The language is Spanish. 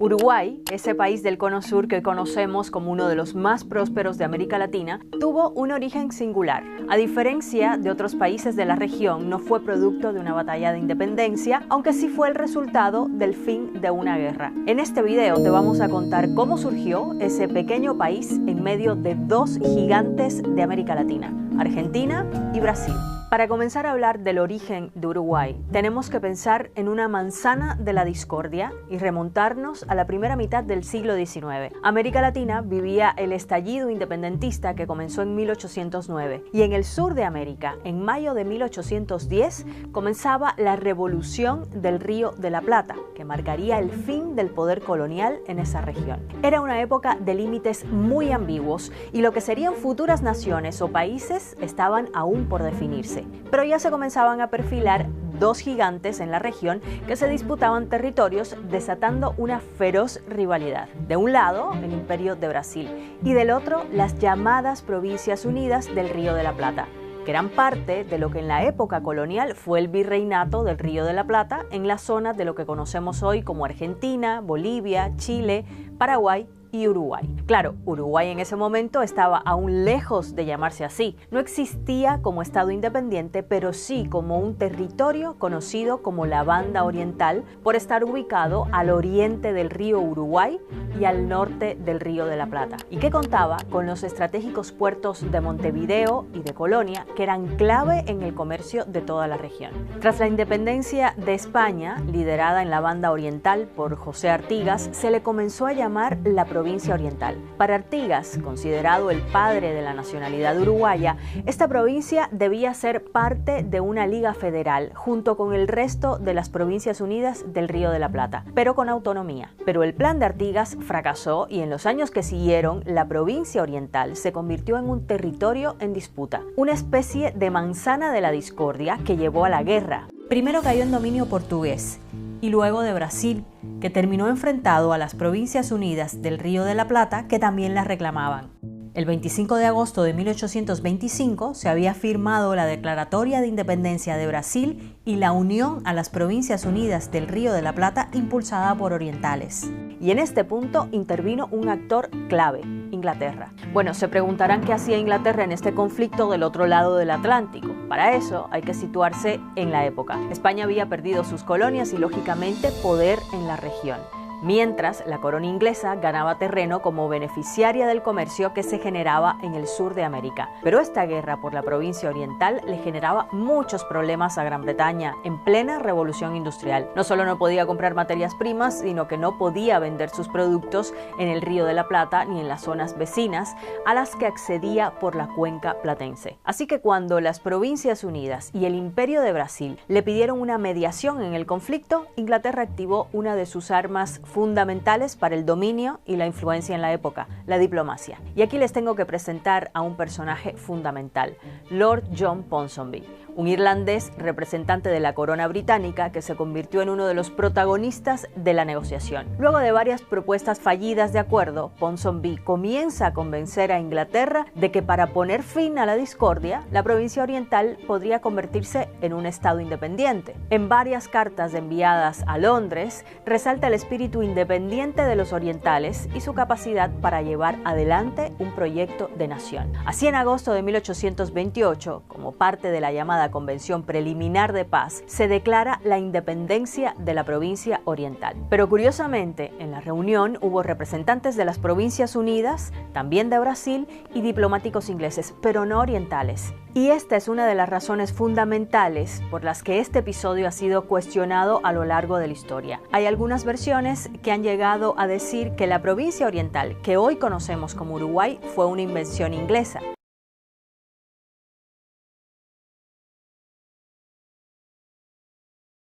Uruguay, ese país del Cono Sur que conocemos como uno de los más prósperos de América Latina, tuvo un origen singular. A diferencia de otros países de la región, no fue producto de una batalla de independencia, aunque sí fue el resultado del fin de una guerra. En este video te vamos a contar cómo surgió ese pequeño país en medio de dos gigantes de América Latina, Argentina y Brasil. Para comenzar a hablar del origen de Uruguay, tenemos que pensar en una manzana de la discordia y remontarnos a la primera mitad del siglo XIX. América Latina vivía el estallido independentista que comenzó en 1809 y en el sur de América, en mayo de 1810, comenzaba la Revolución del Río de la Plata, que marcaría el fin del poder colonial en esa región. Era una época de límites muy ambiguos y lo que serían futuras naciones o países estaban aún por definirse. Pero ya se comenzaban a perfilar dos gigantes en la región que se disputaban territorios, desatando una feroz rivalidad. De un lado, el Imperio de Brasil, y del otro, las llamadas Provincias Unidas del Río de la Plata, que eran parte de lo que en la época colonial fue el virreinato del Río de la Plata en la zona de lo que conocemos hoy como Argentina, Bolivia, Chile, Paraguay y Uruguay. Claro, Uruguay en ese momento estaba aún lejos de llamarse así. No existía como estado independiente, pero sí como un territorio conocido como la Banda Oriental por estar ubicado al oriente del río Uruguay y al norte del Río de la Plata, y que contaba con los estratégicos puertos de Montevideo y de Colonia, que eran clave en el comercio de toda la región. Tras la independencia de España, liderada en la Banda Oriental por José Artigas, se le comenzó a llamar la Provincia Oriental. Para Artigas, considerado el padre de la nacionalidad uruguaya, esta provincia debía ser parte de una liga federal junto con el resto de las Provincias Unidas del Río de la Plata, pero con autonomía. Pero el plan de Artigas fracasó y en los años que siguieron, la Provincia Oriental se convirtió en un territorio en disputa, una especie de manzana de la discordia que llevó a la guerra. Primero cayó en dominio portugués y luego de Brasil, que terminó enfrentado a las Provincias Unidas del Río de la Plata, que también las reclamaban. El 25 de agosto de 1825 se había firmado la Declaratoria de Independencia de Brasil y la unión a las Provincias Unidas del Río de la Plata impulsada por orientales. Y en este punto intervino un actor clave, Inglaterra. Bueno, se preguntarán qué hacía Inglaterra en este conflicto del otro lado del Atlántico. Para eso hay que situarse en la época. España había perdido sus colonias y lógicamente poder en la región, mientras la corona inglesa ganaba terreno como beneficiaria del comercio que se generaba en el sur de América. Pero esta guerra por la provincia oriental le generaba muchos problemas a Gran Bretaña en plena revolución industrial. No solo no podía comprar materias primas, sino que no podía vender sus productos en el Río de la Plata ni en las zonas vecinas a las que accedía por la cuenca platense. Así que cuando las Provincias Unidas y el Imperio de Brasil le pidieron una mediación en el conflicto, Inglaterra activó una de sus armas fundamentales para el dominio y la influencia en la época, la diplomacia. Y aquí les tengo que presentar a un personaje fundamental, Lord John Ponsonby, un irlandés representante de la corona británica que se convirtió en uno de los protagonistas de la negociación. Luego de varias propuestas fallidas de acuerdo, Ponsonby comienza a convencer a Inglaterra de que para poner fin a la discordia, la provincia oriental podría convertirse en un estado independiente. En varias cartas enviadas a Londres, resalta el espíritu independiente de los orientales y su capacidad para llevar adelante un proyecto de nación. Así, en agosto de 1828, como parte de la llamada Convención Preliminar de Paz, se declara la independencia de la Provincia Oriental. Pero curiosamente, en la reunión hubo representantes de las Provincias Unidas, también de Brasil, y diplomáticos ingleses, pero no orientales. Y esta es una de las razones fundamentales por las que este episodio ha sido cuestionado a lo largo de la historia. Hay algunas versiones que han llegado a decir que la provincia oriental, que hoy conocemos como Uruguay, fue una invención inglesa.